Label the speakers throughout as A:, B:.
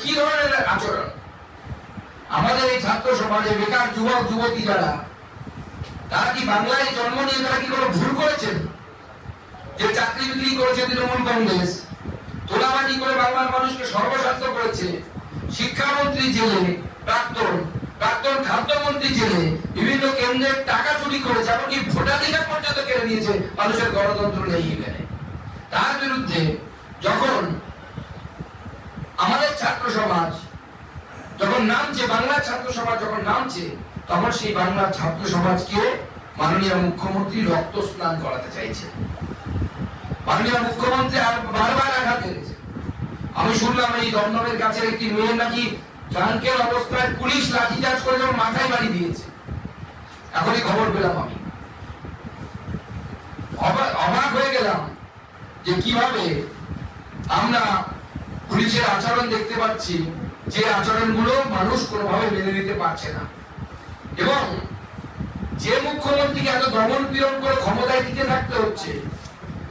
A: কি ধরনের আচরণ? আমাদের এই ছাত্র সমাজে বেকার যুবক যুবতী যারা, তারা কি বাংলায় জন্ম নিয়ে তারা কি কোনো ভুল করেছেন? যে চাকরি বিক্রি করেছে তৃণমূল কংগ্রেস, তোলাবাজি করে বাংলার মানুষকে সর্বশান্ত করেছে, শিক্ষামন্ত্রী জেলে, প্রাক্তন খাদ্যমন্ত্রী জেলে, বিভিন্ন কেন্দ্রের টাকা চুরি করেছে, এমনকি ভোটাধিকার পর্যন্ত কেড়ে নিয়েছে, মানুষের গণতন্ত্র নেই এখানে। তার বিরুদ্ধে যখন আমাদের ছাত্র সমাজ যখন নামছে, বাংলার ছাত্র সমাজ যখন নামছে, তখন সেই বাংলার ছাত্র সমাজকে মাননীয় মুখ্যমন্ত্রী রক্ত স্নান করাতে চাইছে। মাননীয় মুখ্যমন্ত্রী আর বারবার আঘাত করেছে। আমি শুনলাম এই দমদমের কাছে একটি মেয়ে নাকি ট্রাঙ্কের অবস্থায় পুলিশ লাঠিচার্জ করে যখন মাথায় বাড়ি দিয়েছে। এখনই খবর পেলাম, আমি অবাক হয়ে গেলাম যে কিভাবে আমরা পুলিশের আচরণ দেখতে পাচ্ছি, যে আচরণগুলো মানুষ কোনোভাবে মেনে নিতে পারছে না। এবং যে মুখ্যমন্ত্রীকে এত দমন পীড়ন করে ক্ষমতায় টিকে থাকতে হচ্ছে,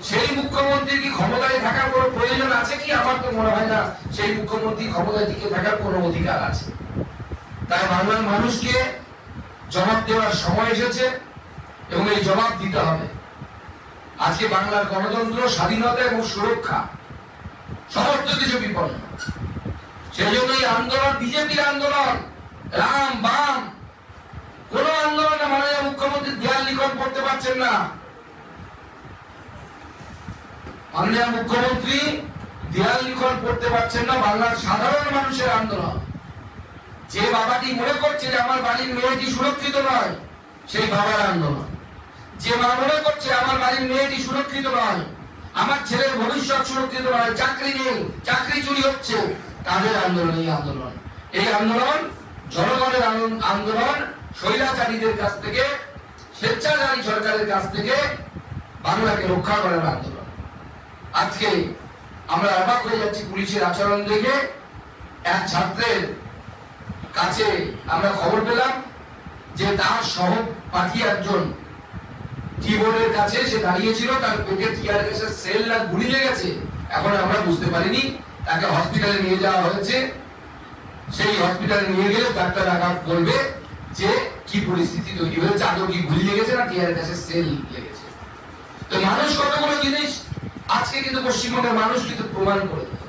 A: সেই মুখ্যমন্ত্রীর কি ক্ষমতায় থাকার কোনো প্রয়োজন আছে কি? আমার তো মনে হয় না সেই মুখ্যমন্ত্রী ক্ষমতায় টিকে থাকার কোনো অধিকার আছে। তাই বাংলার মানুষকে জবাব দেওয়ার সময় এসেছে এবং এই জবাব দিতে হবে। আজকে বাংলার গণতন্ত্র, স্বাধীনতা এবং সুরক্ষা সমস্ত কিছু বিপন্ন। সেই জন্য এই আন্দোলন বিজেপির আন্দোলন, রাম বাম কোন আন্দোলনে মাননীয় মুখ্যমন্ত্রী দেয়াল লিখন করতে পারছেন না। মাননীয় মুখ্যমন্ত্রী দেয়াল লিখন করতে পারছেন না। বাংলার সাধারণ মানুষের আন্দোলন। যে বাবাটি মনে করছে যে আমার বাড়ির মেয়েটি সুরক্ষিত নয়, সেই বাবার আন্দোলন। যে মা মনে করছে আমার বাড়ির মেয়েটি সুরক্ষিত নয়, আমার ছেলের ভবিষ্যৎ সুরক্ষিত নয়, চাকরি নেই, চাকরি চুরি হচ্ছে, তাদের আন্দোলন এই আন্দোলন। এই আন্দোলন জনগণের আন্দোলন, স্বৈরাচারীদের কাছ থেকে, স্বেচ্ছাচারী সরকারের কাছ থেকে বাংলাকে রক্ষা করার আন্দোলন। আজকে আমরা অবাক হয়ে যাচ্ছি পুলিশের আচরণ দেখে। এক ছাত্রের কাছে আমরা খবর পেলাম যে তার সহপাঠী একজন কিবোর্ডের কাছে সে দাঁড়িয়েছিল, তার পেটে টিয়ার গ্যাসের সেল না গুলি লেগেছে, এখন আমরা বুঝতে পারিনি। তাকে হসপিটালে নিয়ে যাওয়া হয়েছে। সেই হসপিটালে নিয়ে গেলে ডাক্তার আঘাত বলবে যে কি পরিস্থিতি তৈরি হয়েছে, আদৌ কি গুলি লেগেছে না টিয়ার গ্যাসের সেল লেগেছে। তো মানুষ কতগুলো জিনিস আজকে কিন্তু পশ্চিমবঙ্গের মানুষ কিন্তু প্রমাণ করে দিল।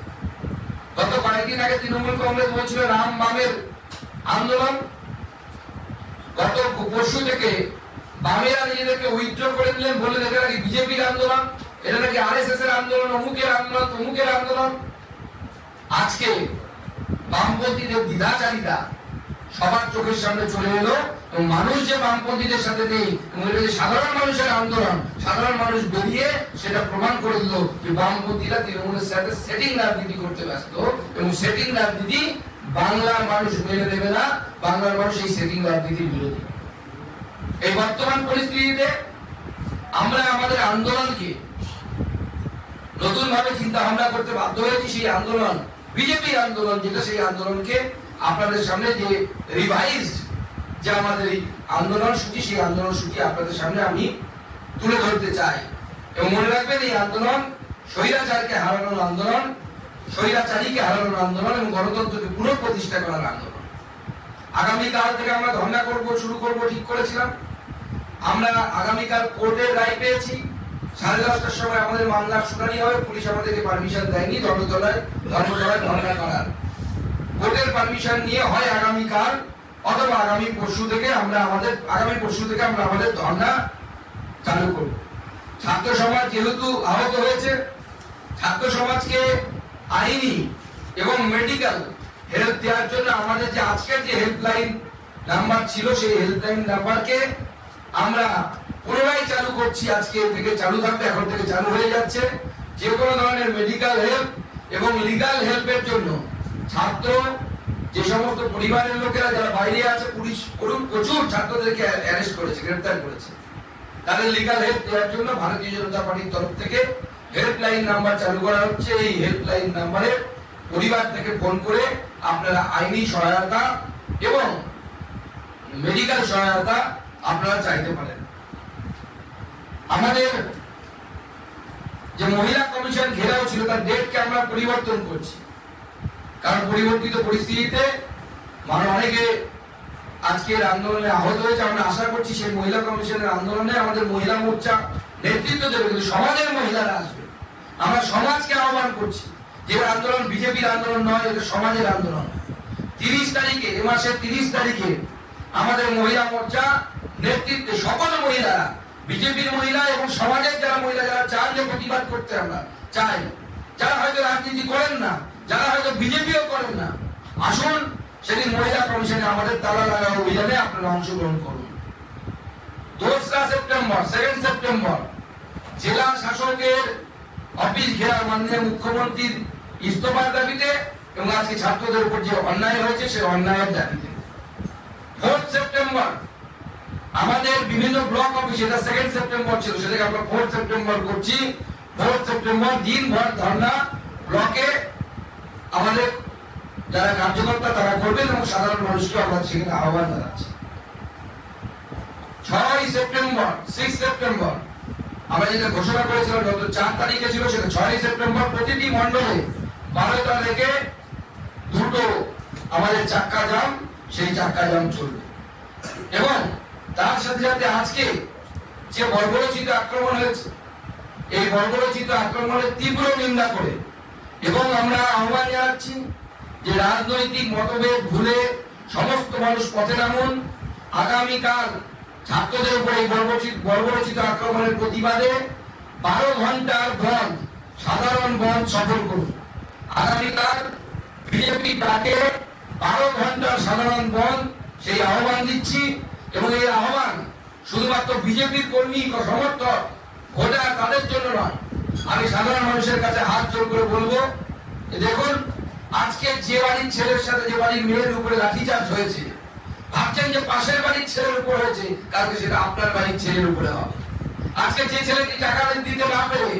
A: গত কয়েকদিন আগে তৃণমূল কংগ্রেস বলছিল রাম বামের আন্দোলন, গত পরশু থেকে বামেরা নিজেদেরকে উইথড্র করে দিলেন, বললেন এটা নাকি বিজেপির আন্দোলন, এটা নাকি আরএসএস এর আন্দোলন, অমুকের আন্দোলন, তমুকের আন্দোলন। আজকে বামপন্থীদের দ্বিধাচারিতা সবার চোখের সামনে চলে এলো। মানুষ যে বামপন্থীদের সাথে নেই, সাধারণ মানুষের আন্দোলন, সাধারণ মানুষ বেরিয়ে সেটা প্রমাণ করে দিল যে বামপন্থীরা তৃণমূলের সাথে সেটিং রাজনীতি করতে ব্যস্ত, এবং সেটিং রাজনীতি বাংলার মানুষ মেনে নেবে না। বাংলার মানুষ এই সেটিং রাজনীতির বিরোধী। এই বর্তমান পরিস্থিতিতে আমরা আমাদের আন্দোলনকে নতুন ভাবে চিন্তা ভাবনা করতে বাধ্য হয়েছি। সেই আন্দোলন বিজেপি আন্দোলন, যেটা সেই আন্দোলনকে আপনাদের সামনে যে রিভাইজড যে আমাদের এই আন্দোলন সূচি, সেই আন্দোলন সূচি আপনাদের সামনে আমি তুলে ধরতে চাই। এবং মনে রাখবেন এই আন্দোলন স্বৈরাচারকে হারানোর আন্দোলন, স্বৈরাচারীকে হারানোর আন্দোলন এবং গণতন্ত্রকে পুনঃপ্রতিষ্ঠা করার আন্দোলন। আগামীকাল থেকে আমরা ধর্ণা শুরু করব ঠিক করেছিলাম। আমরা আগামীকাল কোর্টের রায় পেয়েছি, 10:30টার সময় আমাদের মামলার শুনানি হবে। পুলিশ আমাদেরকে পারমিশন দেয়নি ধর্মতলায় ধর্ণা করার। কোর্টের পারমিশন নিয়ে হয় আগামীকাল অথবা আগামী পরশু থেকে আমরা আমাদের ধর্ণা চালু করব। ছাত্র সমাজ যেহেতু আহত হয়েছে, ছাত্র সমাজকে আইনি এবং মেডিকেল হেল্প দেওয়ার জন্য আমাদের যে আজকের যে হেল্পলাইন নাম্বার ছিল, সেই হেল্পলাইন নাম্বারকে আমরা পুনরায় চালু করছি। আজকে থেকে চালু থাকবে, এখন থেকে চালু হয়ে যাচ্ছে। যে কোনো ধরনের মেডিকেল হেল্প এবং লিগাল হেল্পের জন্য ছাত্র, যে সমস্ত পরিবারের লোকেরা যারা বাইরে আছে, পুলিশ প্রচুর ছাত্রদেরকে অ্যারেস্ট করেছে, গ্রেফতার করেছে, তাদের লিগাল হেল্প দেওয়ার জন্য ভারতীয় জনতা পার্টির তরফ থেকে হেল্পলাইন নাম্বার চালু করা হচ্ছে। এই হেল্পলাইন নাম্বারে পরিবার থেকে ফোন করে আপনারা আইনি সহায়তা এবং মেডিকেল সহায়তা আপনারা চাইতে পারেন। আমাদের যে মহিলা কমিশন ঘেরাও ছিল, তার ডেটকে আমরা পরিবর্তন করছি। কারণ পরিবর্তিত পরিস্থিতিতে অনেকে আজকের আন্দোলনে আহত হয়েছে। আমরা আশা করছি সেই মহিলা কমিশনের আন্দোলনে আমাদের মহিলা মোর্চা নেতৃত্ব দেবে, কিন্তু সমাজের মহিলারা আসবে। আমরা সমাজকে আহ্বান করছি যে আন্দোলন বিজেপির আন্দোলন নয়, এটা সমাজের আন্দোলন। 30 তারিখে, এ মাসের 30 তারিখে আমাদের মহিলা মোর্চা নেতৃত্বে সকল মহিলারা, বিজেপির মহিলা এবং সমাজের যারা মহিলা, যারা চান যে প্রতিবাদ করতে আমরা চাই, যারা হয়তো রাজনীতি করেন না, যারা হয়তো বিজেপিও করেন না, আসুন সেদিন মহিলা কমিশনে আমাদের তালা লাগা অভিযানে আপনারা অংশগ্রহণ করুন। 2রা সেপ্টেম্বর, 2nd সেপ্টেম্বর জেলা শাসকের অফিস ঘেরাও মাননীয় মুখ্যমন্ত্রীর ইস্তফার দাবিতে এবং আজকে ছাত্রদের উপর যে অন্যায় হয়েছে সেই অন্যায়ের দাবিতে। 4th সেপ্টেম্বর আমাদের বিভিন্ন ব্লক অফিস, এটা 2nd সেপ্টেম্বর ছিল, সেটাকে আমরা 4th সেপ্টেম্বর করছি। 4th সেপ্টেম্বর দিনভর ধর্ণা ব্লকে আমাদের যারা কার্যকর্তা তারা করবেন এবং সাধারণ মানুষকে আমরা সেখানে আহ্বান জানাচ্ছি। 6 সেপ্টেম্বর, 6 সেপ্টেম্বর আমরা যেটা ঘোষণা করেছিলাম গত 4 তারিখে ছিল, সেটা 6 সেপ্টেম্বর প্রতিটি মণ্ডলে 12টা থেকে 2টো আমাদের চাক্কা জাম, সেই চাক্কা জাম চলবে। এবং তার সাথে সাথে আজকে যে বর্বরোচিত আক্রমণ হয়েছে, এই বর্বরোচিত আক্রমণের তীব্র নিন্দা করে এবং আমরা আহ্বান জানাচ্ছি যে রাজনৈতিক মতভেদ ভুলে সমস্ত মানুষ পথে নামুন। আগামীকাল ছাত্রদের উপর এই বর্বরোচিত আক্রমণের প্রতিবাদে 12 ঘন্টার বন্ধ, সাধারণ বন্ধ সফল করুন। আগামীকাল বিজেপি ডাকে 12 ঘন্টার সাধারণ বন্ধ, সেই আহ্বান দিচ্ছি। এবং এই আহ্বান শুধুমাত্র বিজেপির কর্মী সমর্থক ভোটার তাদের জন্য নয়, আমি সাধারণ মানুষের কাছে হাত জোর করে বলবো, দেখুন আজকে যে বাড়ির ছেলের সাথে যে বাড়ির মেয়ের উপরে লাঠিচার্জ হয়েছে, ভাবছেন যে পাশের বাড়ির ছেলের উপর হয়েছে, কালকে সেটা আপনার বাড়ির ছেলের উপরে হবে। আজকে যে ছেলেটি টাকা দিতে না পেরে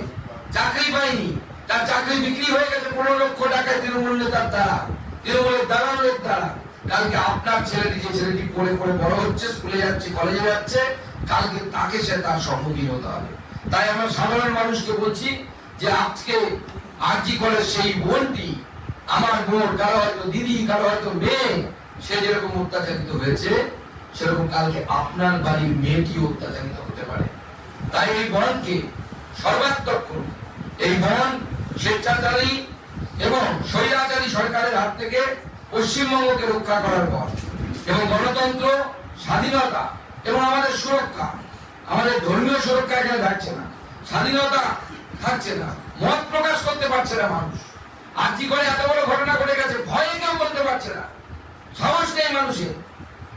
A: চাকরি পায়নি, তার চাকরি বিক্রি হয়ে গেছে 15 লক্ষ টাকায় তৃণমূল নেতার দ্বারা, তৃণমূলের দালালের দ্বারা, কালকে আপনার ছেলেটি, যে ছেলেটি পড়ে পড়ে বড় হচ্ছে, স্কুলে যাচ্ছে, কলেজে যাচ্ছে, কালকে তাকে সে তার সম্মুখীন হতে হবে। তাই আমরা সাধারণ মানুষকে বলছি যে আজকে আরজি কলেজ সেই বোনটি, আমার বোন, কারো হয়তো দিদি, কারো হয়তো মেয়ে, সে যেরকম অত্যাচারিত হয়েছে সেরকম কালকে আপনার বাড়ির মেয়েটি অত্যাচারিত হতে পারে। তাই এই বনকে সর্বাত্মক করুন। এই বন স্বেচ্ছাচারী এবং স্বৈরাচারী সরকারের হাত থেকে পশ্চিমবঙ্গকে রক্ষা করার পর এবং গণতন্ত্র, স্বাধীনতা এবং আমাদের সুরক্ষা, আমাদের ধর্মীয় সুরক্ষা এখানে থাকছে না, স্বাধীনতা থাকছে না, মত প্রকাশ করতে পারছে না মানুষ। আজকে করে এত বড় ঘটনা ঘটে গেছে, ভয়ে কেউ বলতে পারছে না, সাহস নেই মানুষের।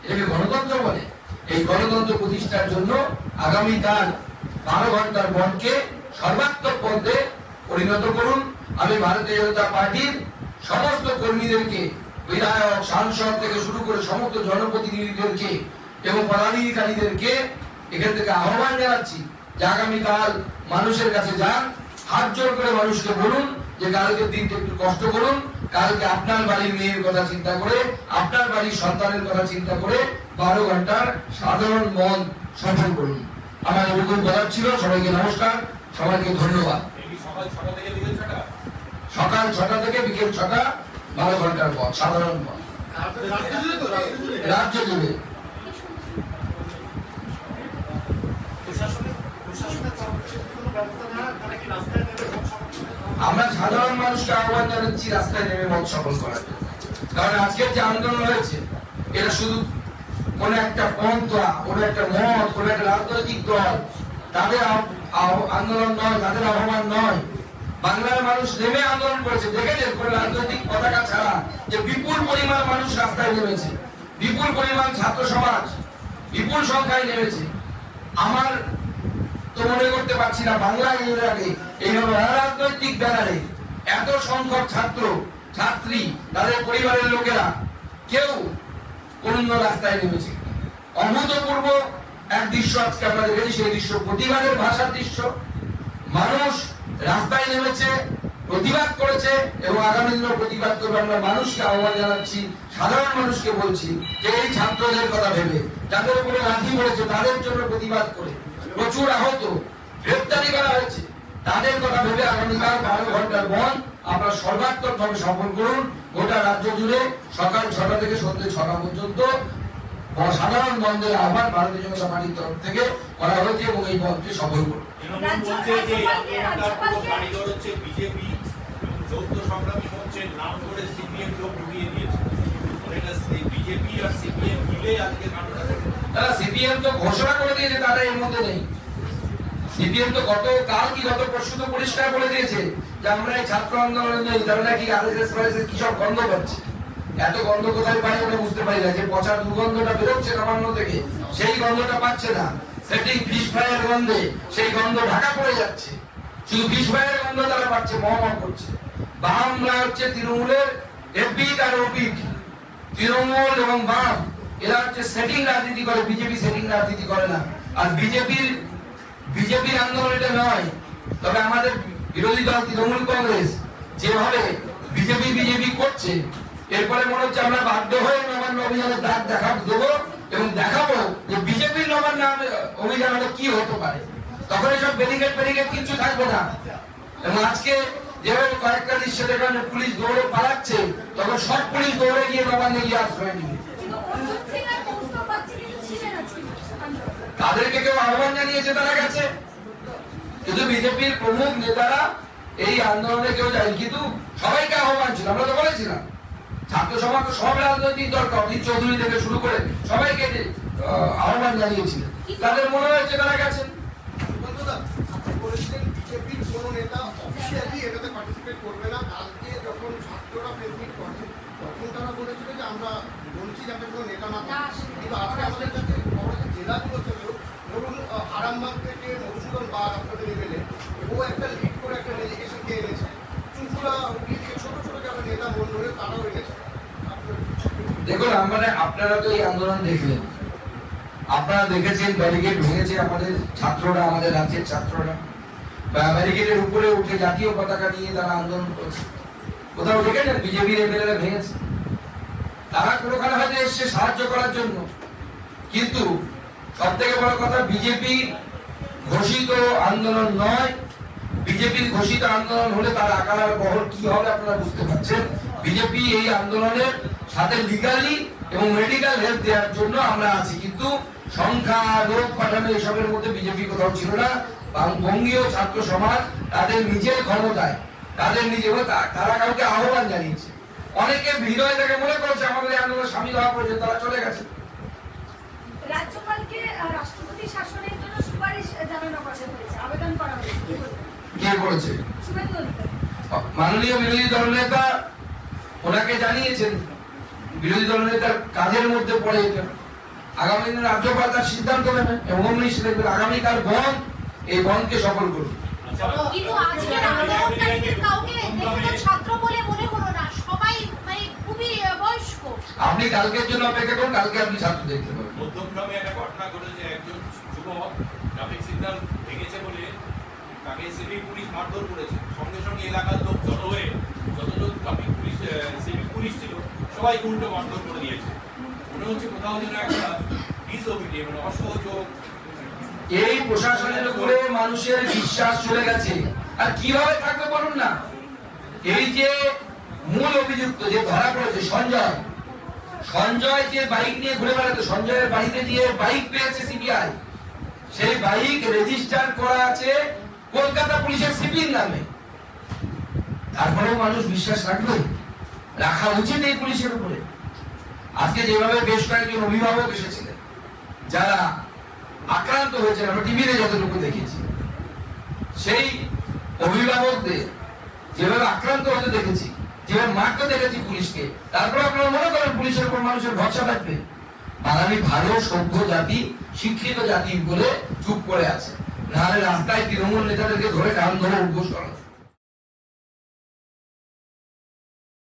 A: এটাকে গণতন্ত্র বলে। এই গণতন্ত্র প্রতিষ্ঠার জন্য আগামীকাল 12 ঘন্টার বনকে সর্বাত্মক পথে পরিণত করুন। আমি ভারতীয় জনতা পার্টির সমস্ত কর্মীদেরকে, বিধায়ক, সাংসদ থেকে শুরু করে সমস্ত জনপ্রতিনিধিদেরকে এবং পদাধিকারীদেরকে এখান থেকে আহ্বান জানাচ্ছি যে আগামীকাল মানুষের কাছে যান, হাত জোর করে মানুষকে বলুন যে কালকের দিনটা একটু কষ্ট করুন, কালকে আপনার বাড়ির মেয়ের কথা চিন্তা করে, আপনার বাড়ির সন্তানের কথা চিন্তা করে 12 ঘন্টার সাধারণ বন্ধ সফল করুন। আমার এরকম বলার ছিল। সবাইকে নমস্কার, সবাইকে ধন্যবাদ। সকাল 6টা থেকে বিকেল 6টা, 12 ঘন্টার পর সাধারণ বন্ধ রাজ্য জুড়ে। আমরা সাধারণ মানুষকে আহ্বান জানাচ্ছি রাস্তায় নেমে মত সফল করার জন্য। কারণ আজকের যে আন্দোলন হয়েছে, এটা শুধু কোন একটা পন্থা, কোন একটা মত, কোন একটা রাজনৈতিক দল তাদের আন্দোলন নয়, তাদের আহ্বান নয়। বাংলার মানুষ নেমে আন্দোলন করেছে। দেখেছেন কোন রাজনৈতিক পতাকা ছাড়া যে বিপুল পরিমাণ মানুষ রাস্তায় নেমেছে, বিপুল পরিমাণ ছাত্র সমাজ বিপুল সংখ্যায় নেমেছে। আমার তো মনে করতে পারছি না বাংলায় এর আগে এইভাবে রাজনৈতিক ব্যানারে এত সংখ্যক ছাত্র ছাত্রী, তাদের পরিবারের লোকেরা কেউ কোন রাস্তায় নেমেছে। অভূতপূর্ব এক দৃশ্য আজকে আমরা দেখেছি। সেই দৃশ্য প্রতিবাদের ভাষার দৃশ্য। মানুষ রাস্তায় নেমেছে, প্রতিবাদ করেছে এবং আগামী দিনে প্রতিবাদ করবে। আমরা মানুষকে আহ্বান জানাচ্ছি, সাধারণ মানুষকে বলছি যে এই ছাত্রদের কথা ভেবে, যাদের উপরে লাঠি পড়েছে, তাদের জন্য প্রতিবাদ করে প্রচুর আহত, গ্রেফতারি করা হয়েছে, তাদের কথা ভেবে আগামীকাল 12 ঘন্টার বন্ধ আপনারা সর্বাত্মকভাবে সফল করুন। গোটা রাজ্য জুড়ে সকাল 6টা থেকে সন্ধ্যে 6টা পর্যন্ত সাধারণ বন্ধের আহ্বান ভারতীয় জনতা পার্টির তরফ থেকে করা হয়েছে এবং এই বন্ধকে সফল করুন। সিপিএম তো ঘোষণা করে দিয়েছে, তারা এর মধ্যে নেই। সিপিএম তো গত পরশু তো পরিষ্কার করে দিয়েছে যে আমরা এই ছাত্র আন্দোলনে নেই। তারা নাকি আরএসএস কি সব গন্ধ পাচ্ছে। এত গন্ধ কোথায় পায় ওটা বুঝতে পারি না। যে পচা দুর্গন্ধটা বেরোচ্ছে নবান্ন থেকে, সেই গন্ধটা পাচ্ছে না। সেটিং ফিশ ফ্রাইয়ের গন্ধে সেই গন্ধ ঢাকা পড়ে যাচ্ছে। শুধু ফিশ ফ্রাইয়ের গন্ধ তারা পাচ্ছে, মহমহ করছে। বামরা হচ্ছে তৃণমূলের এপিক আর ওপিক। তৃণমূল এবং বাম এরা হচ্ছে সেটিং রাজনীতি করে, বিজেপি সেটিং রাজনীতি করে না। আর বিজেপির আন্দোলন এটা নয়। তবে আমাদের বিরোধী দল তৃণমূল কংগ্রেস যেভাবে বিজেপি করছে, এরপরে মনে হচ্ছে আমরা বাধ্য হয়ে নবান্ন অভিযানের দাগ দেবো এবং দেখাবো যে বিজেপির নবান্ন অভিযান হলে কি হতে পারে। তখন এসব ব্যারিকেড কিছু থাকবে না। এবং আজকে যেভাবে কয়েকটা দৃশ্য দেখলাম পুলিশ দৌড়ে পালাচ্ছে, তখন সব পুলিশ দৌড়ে গিয়ে নবান্নে গিয়ে আশ্রয় নিবে। তাদেরকে কেউ আহ্বান জানিয়েছে, তারা গেছে। কিন্তু বিজেপির প্রমুখ নেতারা এই আন্দোলনে কেউ যায়, কিন্তু সবাইকে আহ্বান ছিল। আমরা তো বলেছিলাম ছাত্র সমাজ তো সব রাজনৈতিক দল, অজিত চৌধুরী থেকে শুরু করে সবাইকে আহ্বান জানিয়েছিলেন। তাদের মনে হয়েছে তারা গেছেন।
B: বিজেপির কোন নেতা অফিসিয়ালি এটাতে পার্টিসিপেট করবে না। কালকে যখন ছাত্ররা প্রেস মিট করে তখন তারা বলেছিল যে আমরা বলছি যাতে কোনো নেতা না থাকে। কিন্তু আজকে আমাদের কাছে জেলাগুলো থেকেও ধরুন আরামবাগ থেকে মধুসূদন বাগ আপনাদের এমএলএ, ও একটা লিড করে একটা ডেলিগেশনকে এনেছে। চুঁচুড়া হুগলি থেকে ছোট যারা নেতা মন্ডলে তারাও এনেছে।
A: দেখুন, আপনারা তো এই আন্দোলন দেখলেন, আপনারা দেখেছেন ব্যারিকেড ভেঙেছে আমাদের ছাত্ররা, আমাদের রাজ্যের ছাত্ররা। ব্যারিকেডের উপরে উঠে জাতীয় পতাকা নিয়ে তারা আন্দোলন করছে। কোথাও দেখেছেন বিজেপির এমএলএরা ভেঙেছে? তারা কোনোখানে হয়তো এসছে সাহায্য করার জন্য। কিন্তু সব থেকে বড় কথা, বিজেপি ঘোষিত আন্দোলন নয়। বিজেপির ঘোষিত আন্দোলন হলে তার আকার আর বহর কি হবে আপনারা বুঝতে পারছেন। বিজেপি এই আন্দোলনের সাথে লিগালি এবং মেডিকেল হেল্প দেওয়ার জন্য আমরা আছি, কিন্তু সংখ্যা, লোক পাঠানো এসবের মধ্যে বিজেপি কোথাও ছিল না। বঙ্গীয় ছাত্র সমাজ তাদের নিজের ক্ষমতায়, তারা কাউকে আহ্বান জানিয়েছে। অনেকে হৃদয় থেকে মনে করেছে আমাদের এই আন্দোলনে সামিল হওয়া প্রয়োজন, তারা চলে গেছে।
C: রাজ্যপালকে রাষ্ট্রপতি শাসনের জন্য সুপারিশ জানানো হয়েছে, আবেদন করা হয়েছে।
A: কে করেছে? মাননীয় বিরোধী দলনেতা ওনাকে জানিয়েছেন। বিরোধী দলনেতার কাজের মধ্যে পড়ে এটা। আগামী দিনে রাজ্যপাল তার সিদ্ধান্ত নেবেন এবং আগামীকাল বন্ধ, এই বন্ধকে সফল করুন।
C: কিন্তু আজকের আন্দোলনকারীদের কাউকে দেখে ছাত্র বলে মনে হলো না, সবাই মানে খুবই বয়স্ক।
A: আপনি কালকের জন্য অপেক্ষা করুন, কালকে আপনি ছাত্র দেখতে পাবেন।
D: মধ্যমগ্রামে একটা ঘটনা ঘটেছে, একজন যুবক ট্রাফিক সিগন্যাল ভেঙেছে বলে তাকে সিভিক পুলিশ মারধর করেছে। সঙ্গে সঙ্গে এলাকার লোক জড়ো হয়ে যতজন ট্রাফিক পুলিশ সিভিক পুলিশ ছিল সবাই উল্টো মারধর করে দিয়েছে। মনে হচ্ছে কোথাও যেন একটা ডিসওবিডিয়েন্স, মানে অসহযোগ।
A: এই প্রশাসনের উপরে মানুষের বিশ্বাস চলে গেছে। আর কিভাবে থাকবে বলুন না। এই যে মূল অভিযুক্ত যে ধরা পড়েছে সঞ্জয় যে বাইক নিয়ে ঘুরে বেড়াতো, সঞ্জয়ের বাড়িতে গিয়ে বাইক পেয়েছে সিবিআই। সেই বাইক রেজিস্টার করা আছে কলকাতা পুলিশের সিপির নামে। তারপরেও মানুষ বিশ্বাস রাখবে? রাখা উচিত এই পুলিশের উপরে। আজকে যেভাবে বেশ কয়েকজন অভিভাবক এসেছিলেন যারা আক্রান্ত হয়েছে, আমরা টিভিতে যতটুকু দেখেছি, সেই অভিভাবকদের যেভাবে আক্রান্ত হতে দেখেছি, যেভাবে মারতে দেখেছি পুলিশকে, তারপরে আপনারা মনে করেন পুলিশের উপর মানুষের ভরসা থাকবে? বাঙালি ভালো সভ্য জাতি, শিক্ষিত জাতি বলে চুপ করে আছে, নাহলে রাস্তায় তৃণমূল নেতাদেরকে ধরে কান ধরে উদ্ঘোষ করা।